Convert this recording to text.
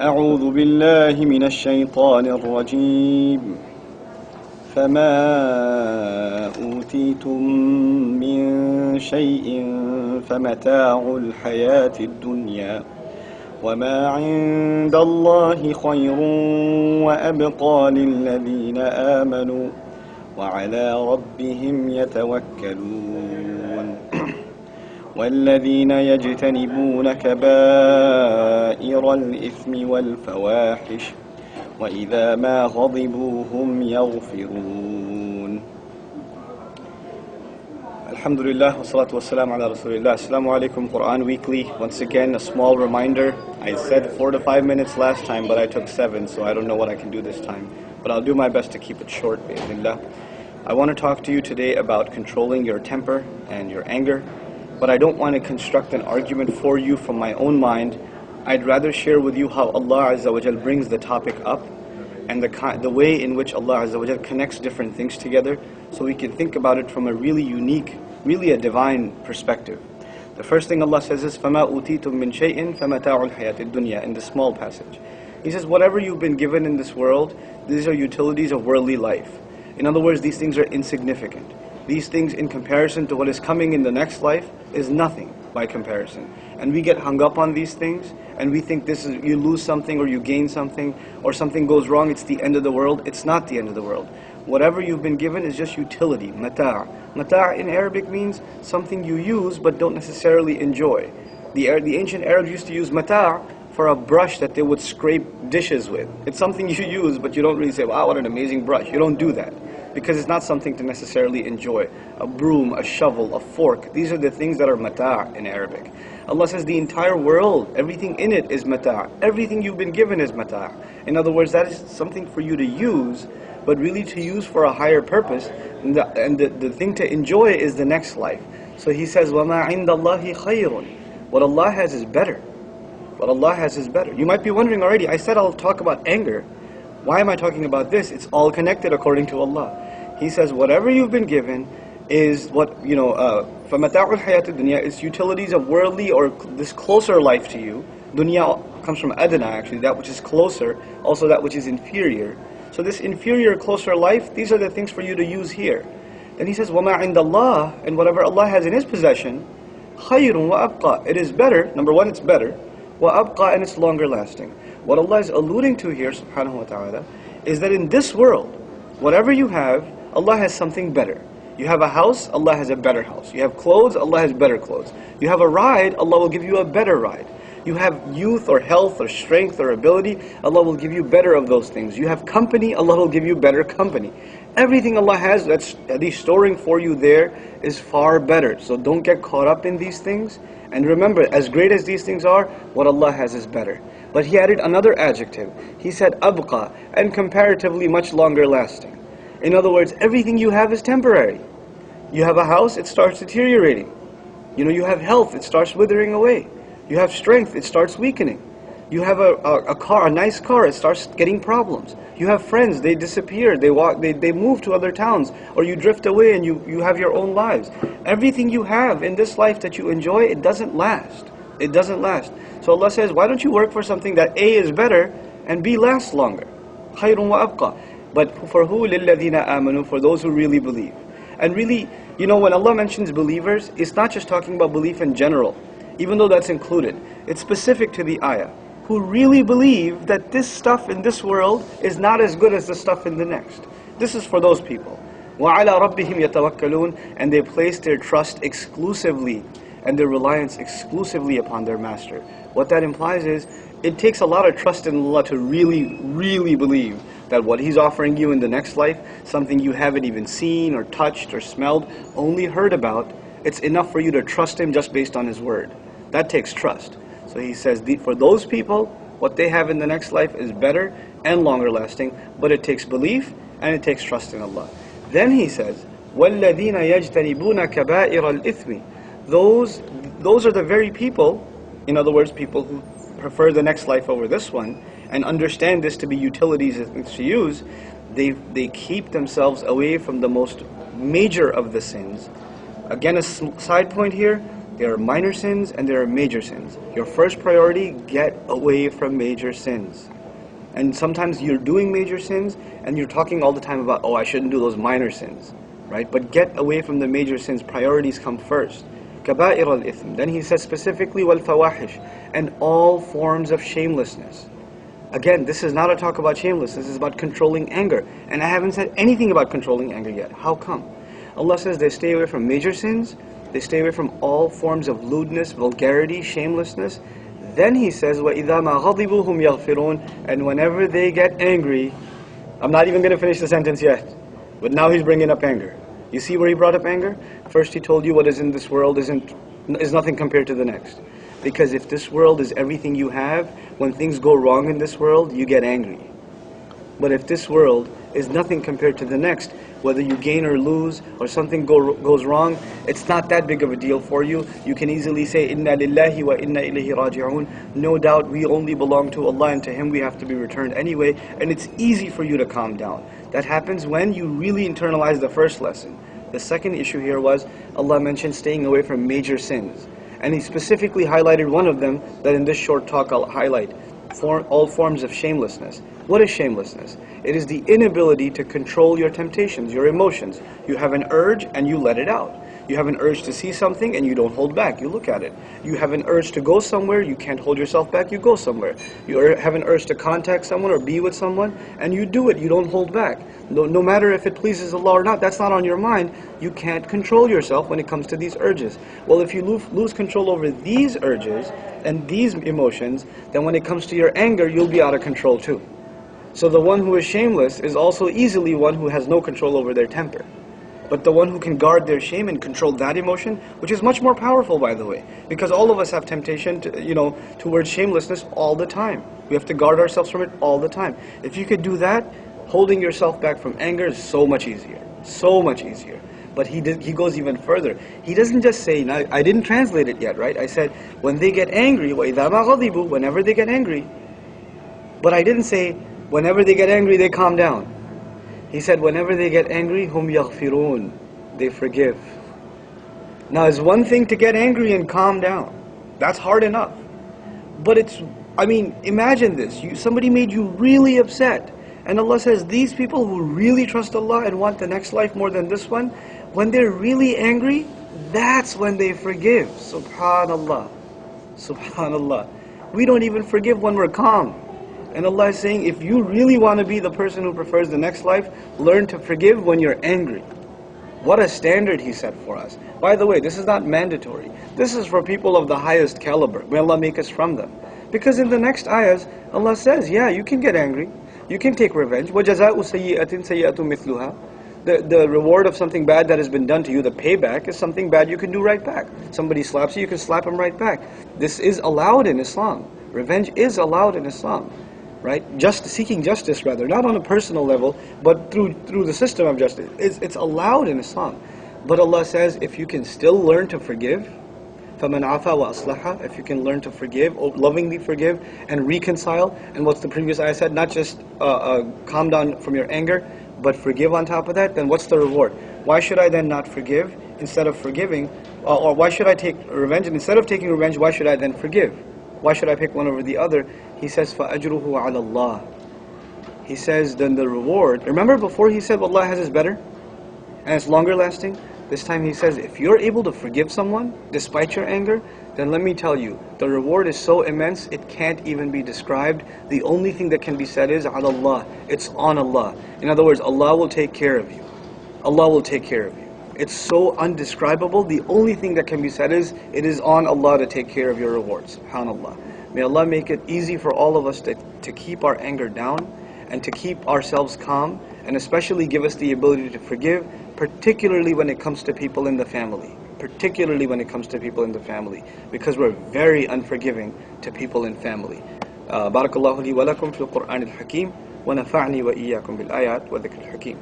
أعوذ بالله من الشيطان الرجيم فما أوتيتم من شيء فمتاع الحياة الدنيا وما عند الله خير وأبقى للذين آمنوا وعلى ربهم يتوكلون والذين يجتنبون كبائر الإثم والفواحش وإذا ما غضبوا هم يغفرون. Alhamdulillah, wassalatu wassalamu ala rasulillah. Assalamu alaikum, Quran Weekly. Once again, a small reminder. I said 4 to 5 minutes last time, but I took 7, so I don't know what I can do this time. But I'll do my best to keep it short, bi'idhnillah. I want to talk to you today about controlling your temper and your anger, but I don't want to construct an argument for you from my own mind. I'd rather share with you how Allah Azza wa Jal brings the topic up and the way in which Allah Azza wa Jal connects different things together, so we can think about it from a really unique, really a divine perspective. The first thing Allah says is فَمَا أُوتِيتُم مِّن شَيْءٍ فَمَتَاعُ الْحَيَاةِ الدُّنْيَا, in the small passage. He says, whatever you've been given in this world, these are utilities of worldly life. In other words, these things are insignificant. These things, in comparison to what is coming in the next life, is nothing by comparison. And we get hung up on these things, and we think this is, you lose something or you gain something, or something goes wrong, it's the end of the world. It's not the end of the world. Whatever you've been given is just utility, mata'. Mata' in Arabic means something you use but don't necessarily enjoy. The ancient Arabs used to use mata' for a brush that they would scrape dishes with. It's something you use, but you don't really say, wow, what an amazing brush. You don't do that, because it's not something to necessarily enjoy. A broom, a shovel, a fork, these are the things that are mata' in Arabic. Allah says the entire world, everything in it is mata'. Everything you've been given is mata'. In other words, that is something for you to use, but really to use for a higher purpose. And the thing to enjoy is the next life. So he says, وَمَا عِنْدَ اللَّهِ خَيْرٌ. What Allah has is better. What Allah has is better. You might be wondering already, I said I'll talk about anger. Why am I talking about this? It's all connected according to Allah. He says, whatever you've been given is what, فَمَتَاعُ الْحَيَاةِ الدُّنْيَا, is utilities of worldly or this closer life to you. Dunya comes from adna, actually, that which is closer, also that which is inferior. So this inferior, closer life, these are the things for you to use here. Then he says, وَمَا عِنْدَ اللَّهِ, and whatever Allah has in His possession, خَيْرٌ وَأَبْقَى, it is better. Number one, it's better. وَأَبْقَى, and it's longer lasting. What Allah is alluding to here, subhanahu wa ta'ala, is that in this world, whatever you have, Allah has something better. You have a house, Allah has a better house. You have clothes, Allah has better clothes. You have a ride, Allah will give you a better ride. You have youth or health or strength or ability, Allah will give you better of those things. You have company, Allah will give you better company. Everything Allah has that's at least storing for you there is far better. So don't get caught up in these things. And remember, as great as these things are, what Allah has is better. But he added another adjective. He said abqa, and comparatively much longer lasting. In other words, everything you have is temporary. You have a house, it starts deteriorating. You have health, it starts withering away. You have strength, it starts weakening. You have a car, a nice car, it starts getting problems. You have friends, they disappear, they move to other towns, or you drift away and you have your own lives. Everything you have in this life that you enjoy, it doesn't last. It doesn't last. So Allah says, why don't you work for something that A is better and B lasts longer? خَيْرٌ وَأَبْقَى. But for who? لِلَّذِينَ آمَنُوا, for those who really believe. And really, when Allah mentions believers, it's not just talking about belief in general, even though that's included. It's specific to the ayah. Who really believe that this stuff in this world is not as good as the stuff in the next. This is for those people. وَعَلَى رَبِّهِمْ يَتَوَكَّلُونَ, and they place their trust exclusively and their reliance exclusively upon their master. What that implies is, it takes a lot of trust in Allah to really, really believe that what He's offering you in the next life, something you haven't even seen or touched or smelled, only heard about, it's enough for you to trust Him just based on His word. That takes trust. So he says, for those people, what they have in the next life is better and longer lasting, but it takes belief and it takes trust in Allah. Then he says, وَالَّذِينَ يَجْتَنِبُونَ كَبَائِرَ الْإِثْمِ, those are the very people, in other words, people who prefer the next life over this one, and understand this to be utilities and things to use, they keep themselves away from the most major of the sins. Again, a side point here, There are minor sins and there are major sins. Your first priority, get away from major sins. And sometimes you're doing major sins and you're talking all the time about, oh, I shouldn't do those minor sins, right? But get away from the major sins. Priorities come first. كبائر الإثم. Then he says specifically, والفواحش, and all forms of shamelessness. Again, this is not a talk about shamelessness. This is about controlling anger. And I haven't said anything about controlling anger yet. How come? Allah says they stay away from major sins. They stay away from all forms of lewdness, vulgarity, shamelessness. Then he says, وَإِذَا مَا غَضِبُوا هُمْ يَغْفِرُونَ, and whenever they get angry, I'm not even going to finish the sentence yet, but now he's bringing up anger. You see where he brought up anger? First he told you what is in this world is nothing compared to the next. Because if this world is everything you have, when things go wrong in this world, you get angry. But if this world is nothing compared to the next, whether you gain or lose, or something goes wrong, it's not that big of a deal for you. You can easily say, Inna lillahi wa inna ilayhi raji'un. No doubt we only belong to Allah and to Him we have to be returned anyway. And it's easy for you to calm down. That happens when you really internalize the first lesson. The second issue here was, Allah mentioned staying away from major sins. And He specifically highlighted one of them that in this short talk I'll highlight. All forms of shamelessness. What is shamelessness? It is the inability to control your temptations, your emotions. You have an urge and you let it out. You have an urge to see something and you don't hold back, you look at it. You have an urge to go somewhere, you can't hold yourself back, you go somewhere. You have an urge to contact someone or be with someone, and you do it, you don't hold back. No matter if it pleases Allah or not, that's not on your mind. You can't control yourself when it comes to these urges. Well, if you lose control over these urges and these emotions, then when it comes to your anger, you'll be out of control too. So the one who is shameless is also easily one who has no control over their temper. But the one who can guard their shame and control that emotion, which is much more powerful, by the way, because all of us have temptation towards shamelessness all the time. We have to guard ourselves from it all the time. If you could do that, holding yourself back from anger is so much easier. So much easier. But he goes even further. He doesn't just say, now, I didn't translate it yet, right? I said, when they get angry, وَإِذَا مَا غَضِبُوا, whenever they get angry. But I didn't say, whenever they get angry, they calm down. He said, whenever they get angry, hum yaghfirun, they forgive. Now, it's one thing to get angry and calm down. That's hard enough. But imagine this. Somebody made you really upset. And Allah says, these people who really trust Allah and want the next life more than this one, when they're really angry, that's when they forgive. Subhanallah. Subhanallah. We don't even forgive when we're calm. And Allah is saying, if you really want to be the person who prefers the next life, learn to forgive when you're angry. What a standard He set for us. By the way, this is not mandatory. This is for people of the highest caliber. May Allah make us from them. Because in the next ayahs, Allah says, yeah, you can get angry. You can take revenge. وَجَزَاءُ سَيِّئَةٍ سَيِّئَةٌ مِثْلُهَا. The reward of something bad that has been done to you, the payback, is something bad you can do right back. Somebody slaps you, you can slap him right back. This is allowed in Islam. Revenge is allowed in Islam. Right? Seeking justice, rather, not on a personal level, but through the system of justice. It's allowed in Islam. But Allah says, if you can still learn to forgive, فَمَنْ عَفَى وَأَصْلَحَ, if you can learn to forgive, lovingly forgive, and reconcile, and what's the previous ayah said, not just calm down from your anger, but forgive on top of that, then what's the reward? Why should I then not forgive instead of forgiving? Or why should I take revenge? And instead of taking revenge, why should I then forgive? Why should I pick one over the other? He says, فَأَجْرُهُ عَلَى اللَّهِ. He says, then the reward. Remember before he said, Allah has is better? And it's longer lasting? This time he says, if you're able to forgive someone, despite your anger, then let me tell you, the reward is so immense, it can't even be described. The only thing that can be said is, عَلَى اللَّهِ. It's on Allah. In other words, Allah will take care of you. Allah will take care of you. It's so undescribable. The only thing that can be said is, it is on Allah to take care of your rewards. SubhanAllah. May Allah make it easy for all of us to keep our anger down and to keep ourselves calm, and especially give us the ability to forgive, particularly when it comes to people in the family. Particularly when it comes to people in the family, because we're very unforgiving to people in family. Barakallahu li wa lakum fil Qur'an al-Hakim, wa nafa'ni wa iyyakum bil ayat wa dhikr al-Hakim.